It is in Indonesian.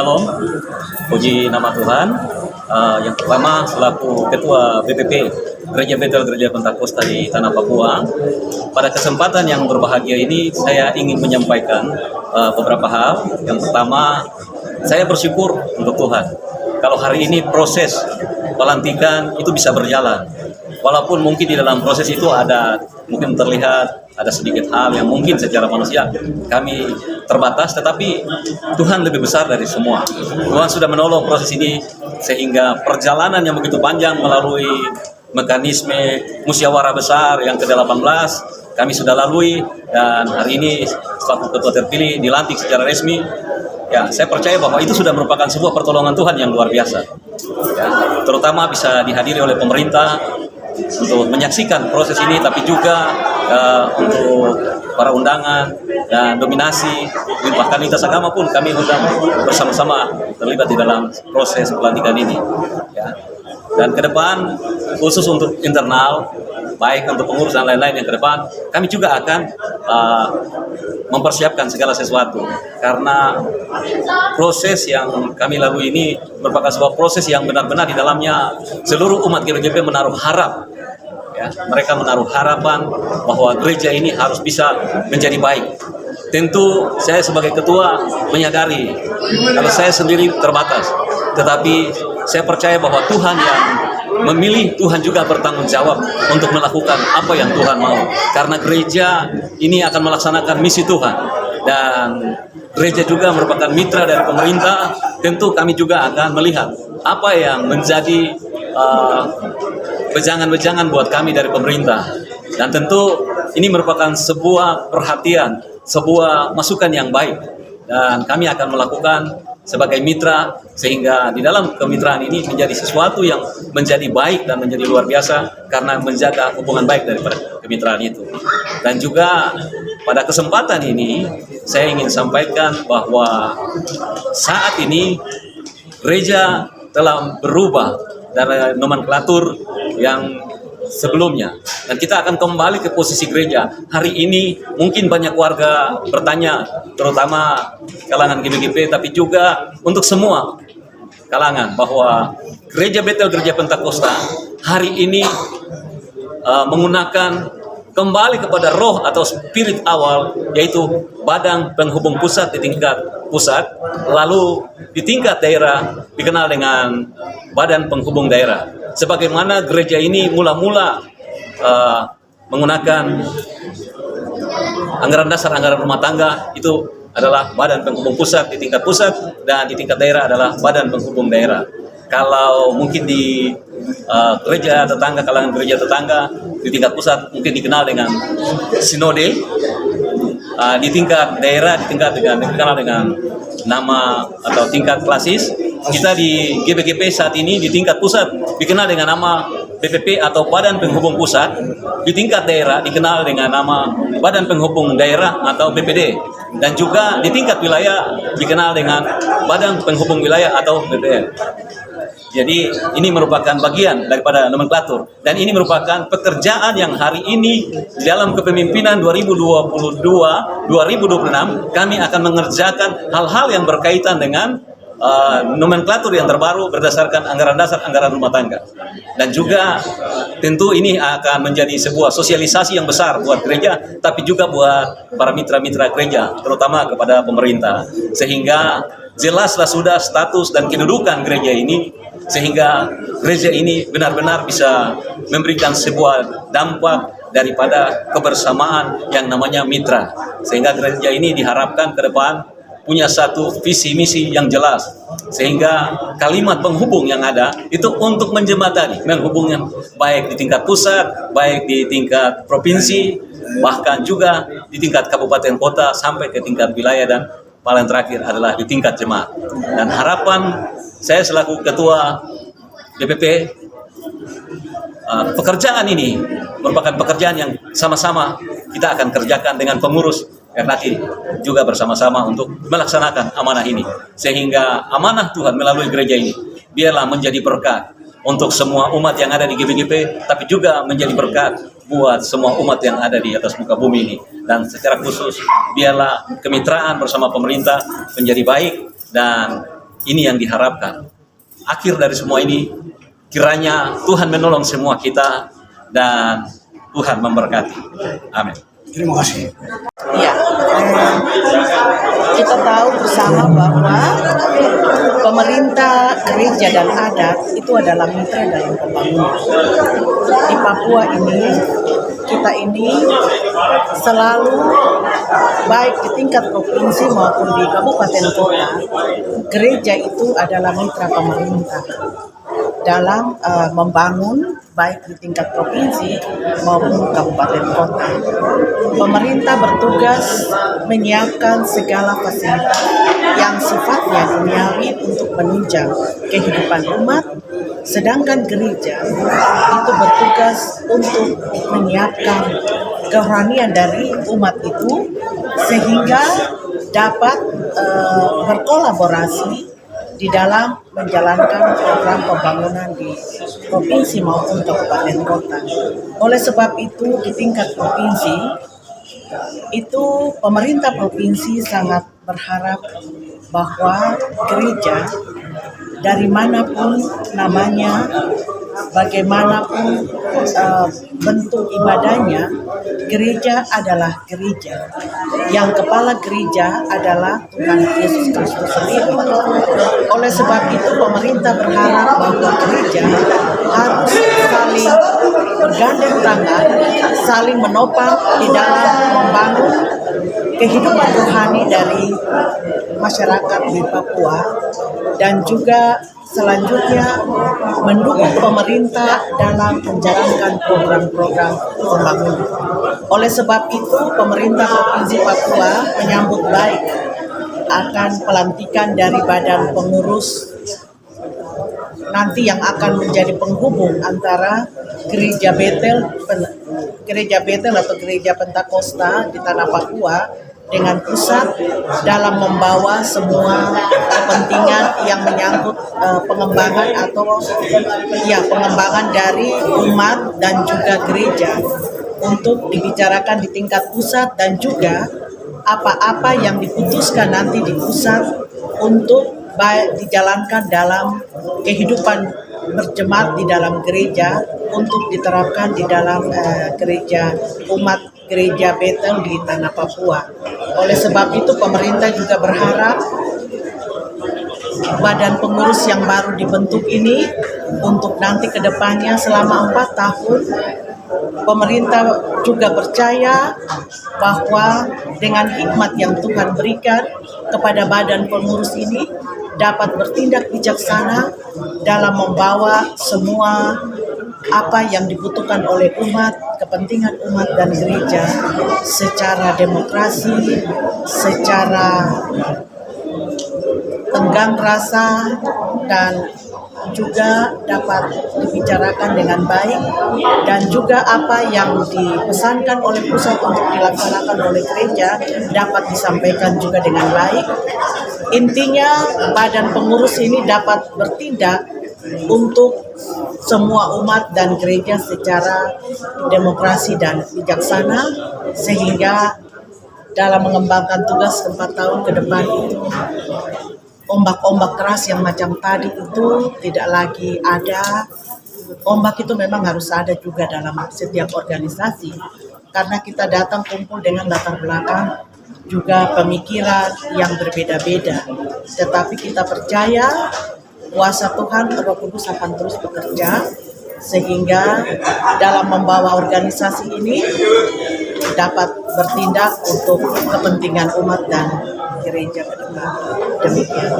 Shalom, puji nama Tuhan. Yang pertama selaku Ketua BPP Gereja Betel Gereja Pentakosta di Tanah Papua, pada kesempatan yang berbahagia ini saya ingin menyampaikan beberapa hal. Yang pertama, saya bersyukur untuk Tuhan. Kalau hari ini proses pelantikan itu bisa berjalan, walaupun mungkin di dalam proses itu mungkin terlihat ada sedikit hal yang mungkin secara manusia kami terbatas, tetapi Tuhan lebih besar dari semua. Tuhan sudah menolong proses ini sehingga perjalanan yang begitu panjang melalui mekanisme musyawarah besar yang ke-18 kami sudah lalui, dan hari ini selaku ketua terpilih dilantik secara resmi. Ya, saya percaya bahwa itu sudah merupakan sebuah pertolongan Tuhan yang luar biasa. Ya, terutama bisa dihadiri oleh pemerintah untuk menyaksikan proses ini, tapi juga untuk para undangan dan dominasi, bahkan lintas agama pun kami undang bersama-sama terlibat di dalam proses pelantikan ini. Ya. Dan ke depan, khusus untuk internal, baik untuk pengurus dan lain-lain yang ke depan, kami juga akan mempersiapkan segala sesuatu, karena proses yang kami lalui ini merupakan sebuah proses yang benar-benar di dalamnya seluruh umat GBGP menaruh harap. Ya, mereka menaruh harapan bahwa gereja ini harus bisa menjadi baik. Tentu saya sebagai ketua menyadari kalau saya sendiri terbatas, tetapi saya percaya bahwa Tuhan yang memilih, Tuhan juga bertanggung jawab untuk melakukan apa yang Tuhan mau. Karena gereja ini akan melaksanakan misi Tuhan, dan gereja juga merupakan mitra dari pemerintah. Tentu kami juga akan melihat apa yang menjadi wejangan-wejangan buat kami dari pemerintah. Dan tentu ini merupakan sebuah perhatian, sebuah masukan yang baik, dan kami akan melakukan sebagai mitra, sehingga di dalam kemitraan ini menjadi sesuatu yang menjadi baik dan menjadi luar biasa karena menjaga hubungan baik daripada kemitraan itu. Dan juga pada kesempatan ini saya ingin sampaikan bahwa saat ini gereja telah berubah dari nomenklatur yang sebelumnya, dan kita akan kembali ke posisi gereja. Hari ini mungkin banyak warga bertanya, terutama kalangan GBGP, tapi juga untuk semua kalangan, bahwa Gereja Betel Gereja Pentakosta hari ini menggunakan kembali kepada roh atau spirit awal, yaitu badan penghubung pusat di tingkat pusat, lalu di tingkat daerah dikenal dengan badan penghubung daerah. Sebagaimana gereja ini mula-mula menggunakan anggaran dasar, anggaran rumah tangga, itu adalah badan penghubung pusat di tingkat pusat, dan di tingkat daerah adalah badan penghubung daerah. Kalau mungkin di gereja tetangga, kalangan gereja tetangga di tingkat pusat mungkin dikenal dengan sinode, di tingkat daerah dikenal dengan nama atau tingkat klasis. Kita di GBGP saat ini di tingkat pusat dikenal dengan nama BPP atau Badan Penghubung Pusat, di tingkat daerah dikenal dengan nama Badan Penghubung Daerah atau BPD, dan juga di tingkat wilayah dikenal dengan Badan Penghubung Wilayah atau BPN. Jadi ini merupakan bagian daripada nomenklatur, dan ini merupakan pekerjaan yang hari ini dalam kepemimpinan 2022-2026 kami akan mengerjakan hal-hal yang berkaitan dengan nomenklatur yang terbaru berdasarkan anggaran dasar, anggaran rumah tangga. Dan juga tentu ini akan menjadi sebuah sosialisasi yang besar buat gereja, tapi juga buat para mitra-mitra gereja, terutama kepada pemerintah, sehingga jelaslah sudah status dan kedudukan gereja ini, sehingga gereja ini benar-benar bisa memberikan sebuah dampak daripada kebersamaan yang namanya mitra, sehingga gereja ini diharapkan ke depan punya satu visi misi yang jelas, sehingga kalimat penghubung yang ada itu untuk menjembatani, menghubungkan baik di tingkat pusat, baik di tingkat provinsi, bahkan juga di tingkat kabupaten kota sampai ke tingkat wilayah, dan paling terakhir adalah di tingkat jemaat. Dan harapan saya selaku ketua DPP, pekerjaan ini merupakan pekerjaan yang sama-sama kita akan kerjakan dengan pengurus RNAT juga bersama-sama untuk melaksanakan amanah ini, sehingga amanah Tuhan melalui gereja ini biarlah menjadi berkat untuk semua umat yang ada di GBGP, tapi juga menjadi berkat buat semua umat yang ada di atas muka bumi ini. Dan secara khusus biarlah kemitraan bersama pemerintah menjadi baik, dan Ini yang diharapkan. Akhir dari semua ini, kiranya Tuhan menolong semua kita dan Tuhan memberkati. Amin. Terima kasih. Ya, kita tahu bersama bahwa pemerintah, gereja, dan adat itu adalah mitra dalam pembangunan. Di Papua ini, kita ini selalu baik di tingkat provinsi maupun di kabupaten kota, gereja itu adalah mitra pemerintah dalam membangun baik di tingkat provinsi maupun kabupaten kota. Pemerintah bertugas menyiapkan segala fasilitas yang sifatnya duniawi untuk menunjang kehidupan umat, sedangkan gereja itu bertugas untuk menyiapkan kerohanian dari umat itu sehingga dapat berkolaborasi di dalam menjalankan program pembangunan di provinsi maupun kabupaten kota. Oleh sebab itu di tingkat provinsi itu pemerintah provinsi sangat berharap bahwa gereja dari manapun namanya, bagaimanapun bentuk ibadahnya, gereja adalah gereja. Yang kepala gereja adalah Tuhan Yesus Kristus sendiri. Oleh sebab itu pemerintah berharap bahwa gereja harus saling bergandeng tangan, saling menopang di dalam membangun kehidupan rohani dari masyarakat di Papua, dan juga selanjutnya mendukung pemerintah dalam menjalankan program-program pembangunan. Oleh sebab itu, pemerintah Provinsi Papua menyambut baik akan pelantikan dari badan pengurus nanti yang akan menjadi penghubung antara Gereja Betel atau Gereja Pentakosta di Tanah Papua dengan pusat dalam membawa semua kepentingan yang menyangkut pengembangan dari umat dan juga gereja untuk dibicarakan di tingkat pusat, dan juga apa-apa yang diputuskan nanti di pusat untuk dijalankan dalam kehidupan berjemaat di dalam gereja untuk diterapkan di dalam gereja umat Gereja Betel di Tanah Papua. Oleh sebab itu pemerintah juga berharap badan pengurus yang baru dibentuk ini untuk nanti ke depannya selama 4 tahun, pemerintah juga percaya bahwa dengan hikmat yang Tuhan berikan kepada badan pengurus ini dapat bertindak bijaksana dalam membawa semua apa yang dibutuhkan oleh umat, kepentingan umat dan gereja secara demokrasi, secara tenggang rasa, dan juga dapat dibicarakan dengan baik, dan juga apa yang dipesankan oleh pusat untuk dilaksanakan oleh gereja dapat disampaikan juga dengan baik. Intinya badan pengurus ini dapat bertindak untuk semua umat dan gereja secara demokrasi dan bijaksana, sehingga dalam mengembangkan tugas 4 tahun ke depan itu ombak-ombak keras yang macam tadi itu tidak lagi ada. Ombak itu memang harus ada juga dalam setiap organisasi, karena kita datang kumpul dengan latar belakang juga pemikiran yang berbeda-beda. Tetapi kita percaya kuasa Tuhan Roh Kudus akan terus bekerja sehingga dalam membawa organisasi ini dapat bertindak untuk kepentingan umat dan gereja ke depan. Demikian.